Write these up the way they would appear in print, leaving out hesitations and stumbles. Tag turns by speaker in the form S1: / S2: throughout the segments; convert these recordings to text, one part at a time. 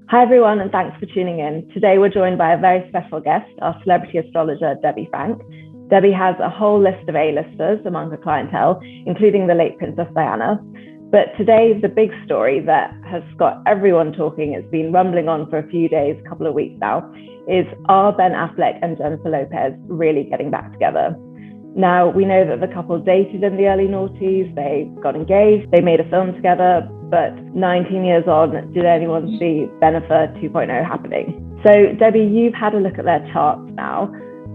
S1: Hi, everyone, and thanks for tuning in. Today, we're joined by a very special guest, our celebrity astrologer, Debbie Frank. Debbie has a whole list of A-listers among her clientele, including the late Princess Diana. But today, the big story that has got everyone talking, it's been rumbling on for a few days, a couple of weeks now, is are Ben Affleck and Jennifer Lopez really getting back together? Now, we know that the couple dated in the early noughties, they got engaged, they made a film together, but 19 years on, did anyone see Bennifer 2.0 happening? So, Debbie, you've had a look at their charts now,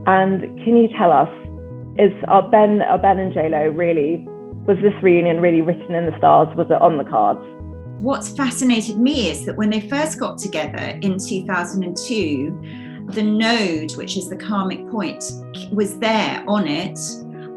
S1: and can you tell us, are Ben and J-Lo really, was this reunion really written in the stars? Was it on the cards?
S2: What's fascinated me is that when they first got together in 2002, the node, which is the karmic point, was there on it.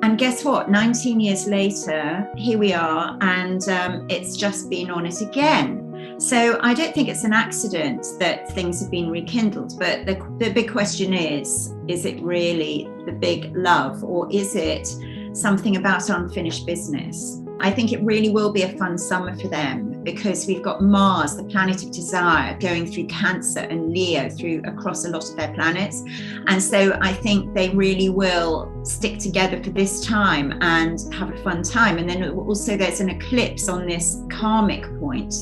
S2: And guess what? 19 years later, here we are, and it's just been on it again. So I don't think it's an accident that things have been rekindled. But the big question is it really the big love, or is it something about unfinished business? I think it really will be a fun summer for them, because we've got Mars, the planet of desire, going through Cancer and Leo across a lot of their planets. And so I think they really will stick together for this time and have a fun time. And then also there's an eclipse on this karmic point,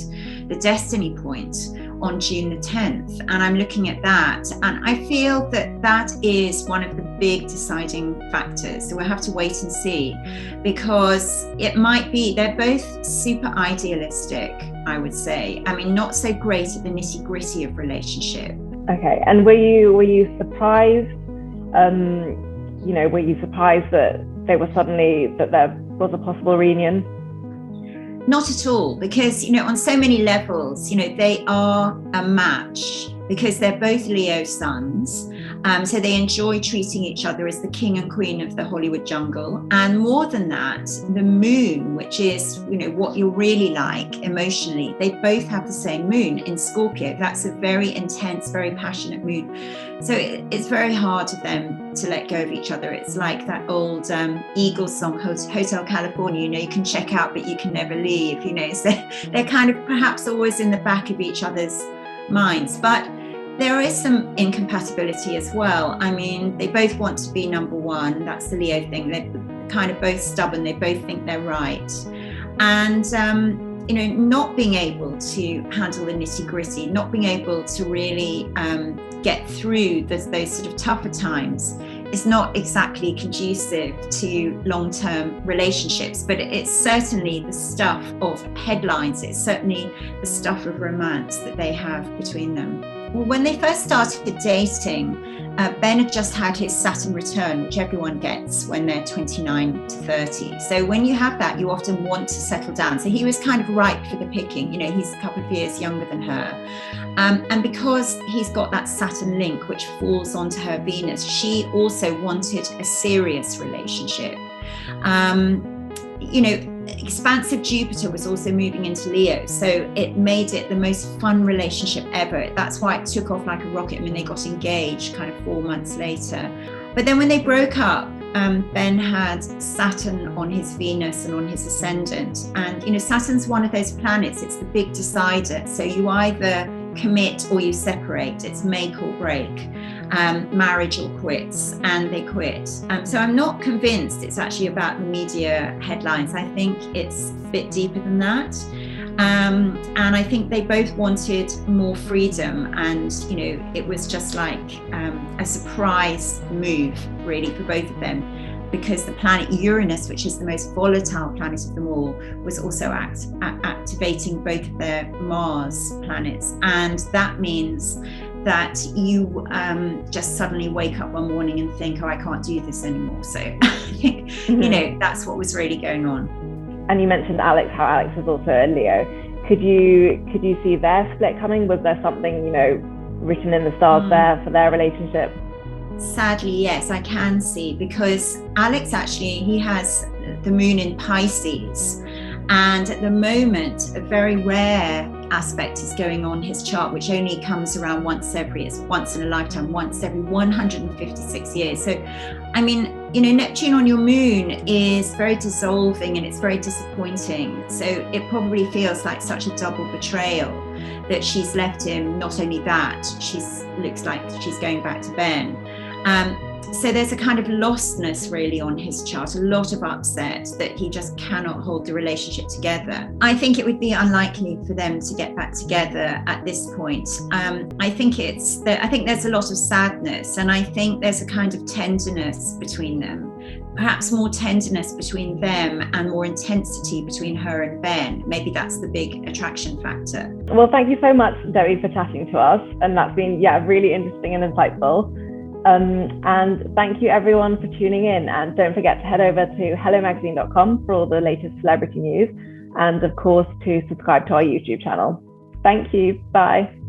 S2: the destiny point, on June the 10th. And I'm looking at that, and I feel that is one of the big deciding factors. So we'll have to wait and see, because it might be, they're both super idealistic, I would say. I mean, not so great at the nitty-gritty of relationship.
S1: Okay, and were you surprised? Were you surprised that there was a possible reunion?
S2: Not at all, because, on so many levels, they are a match, because they're both Leo suns. So they enjoy treating each other as the king and queen of the Hollywood jungle. And more than that, the moon, which is, what you're really like emotionally, they both have the same moon in Scorpio. That's a very intense, very passionate moon. So it's very hard for them to let go of each other. It's like that old Eagles song, Hotel California, you can check out, but you can never leave, So they're kind of perhaps always in the back of each other's minds. But there is some incompatibility as well. I mean, they both want to be number one. That's the Leo thing. They're kind of both stubborn. They both think they're right. And, not being able to handle the nitty gritty, not being able to really get through those sort of tougher times is not exactly conducive to long-term relationships, but it's certainly the stuff of headlines. It's certainly the stuff of romance that they have between them. Well, when they first started dating, Ben had just had his Saturn return, which everyone gets when they're 29 to 30. So when you have that, you often want to settle down. So he was kind of ripe for the picking. He's a couple of years younger than her. And because he's got that Saturn link, which falls onto her Venus, she also wanted a serious relationship. Expansive Jupiter was also moving into Leo, so it made it the most fun relationship ever. That's why it took off like a rocket. I mean, they got engaged kind of 4 months later. But then when they broke up, Ben had Saturn on his Venus and on his ascendant. And, Saturn's one of those planets, it's the big decider. So you either commit or you separate. It's make or break. Marriage or quits, and they quit. So I'm not convinced it's actually about the media headlines. I think it's a bit deeper than that. And I think they both wanted more freedom, and it was just like a surprise move really for both of them, because the planet Uranus, which is the most volatile planet of them all, was also activating both of their Mars planets. And that means that you just suddenly wake up one morning and think, I can't do this anymore. So I think, that's what was really going on.
S1: And you mentioned Alex, how Alex was also a Leo. Could you see their split coming? Was there something, written in the stars there for their relationship?
S2: Sadly, yes, I can see, because Alex actually, he has the moon in Pisces. And at the moment, a very rare aspect is going on his chart, which only comes around once in a lifetime, once every 156 years. So, I mean, Neptune on your moon is very dissolving and it's very disappointing. So it probably feels like such a double betrayal. that she's left him. Not only that, looks like she's going back to Ben. So there's a kind of lostness really on his chart, a lot of upset that he just cannot hold the relationship together. I think it would be unlikely for them to get back together at this point. I think there's a lot of sadness, and I think there's a kind of tenderness between them, perhaps more tenderness between them and more intensity between her and Ben. Maybe that's the big attraction factor.
S1: Well, thank you so much, Debbie, for chatting to us, and that's been really interesting and insightful. And thank you everyone for tuning in, and don't forget to head over to hellomagazine.com for all the latest celebrity news, and of course to subscribe to our YouTube channel. Thank you. Bye.